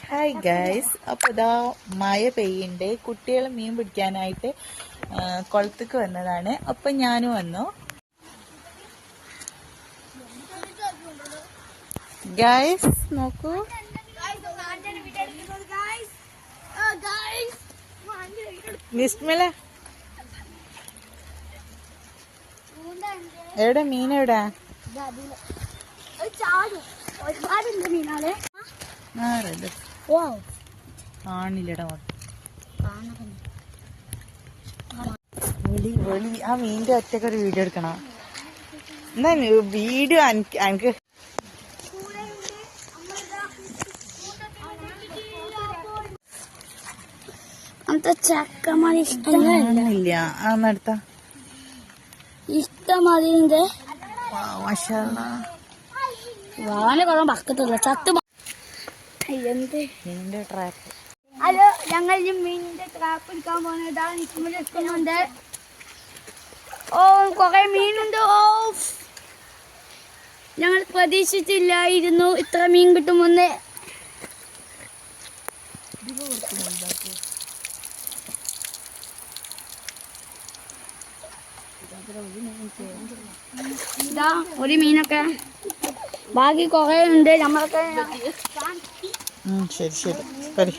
Hi guys, അപ്പോൾ ഇതാ മഴ പെയ്യുണ്ട്. കുട്ടികൾ മീൻ പിടിക്കാനായിട്ട് കുളത്തേക്ക് വന്നതാണ്. അപ്പം ഞാനും വന്നു. ഗൈസ് നോക്കൂ, വിസ്മല എവിടെ മീൻ എവിടെ? കാണില്ലടാ വെളി ആ മീനിന്റെ ഒറ്റക്ക് ഒരു വീഡിയോ എടുക്കണം. എന്നാ വീഡിയോ എനിക്ക് ചക്കമാതിരി ഇഷ്ടമില്ല. നടത്ത ഇഷ്ടമാതിരിന്റെ വാന കൊള്ളാൻ പക്കത്തില്ല ചത്ത് എന്ത് മീനിന്റെ ട്രാപ്പ്. ഹലോ, ഞങ്ങൾ മീനിന്റെ ട്രാപ്പ് എടുക്കാൻ പോകുന്നുണ്ട്. ഓ കൊറേ മീനുണ്ട്. ഓ ഞങ്ങൾ പ്രതീക്ഷിച്ചില്ലായിരുന്നു ഇത്ര മീൻ കിട്ടുമെന്ന്. ഇതാ ഒരു മീനൊക്കെ ബാക്കി കൊറേ ഉണ്ട്. നമ്മളൊക്കെ ശരി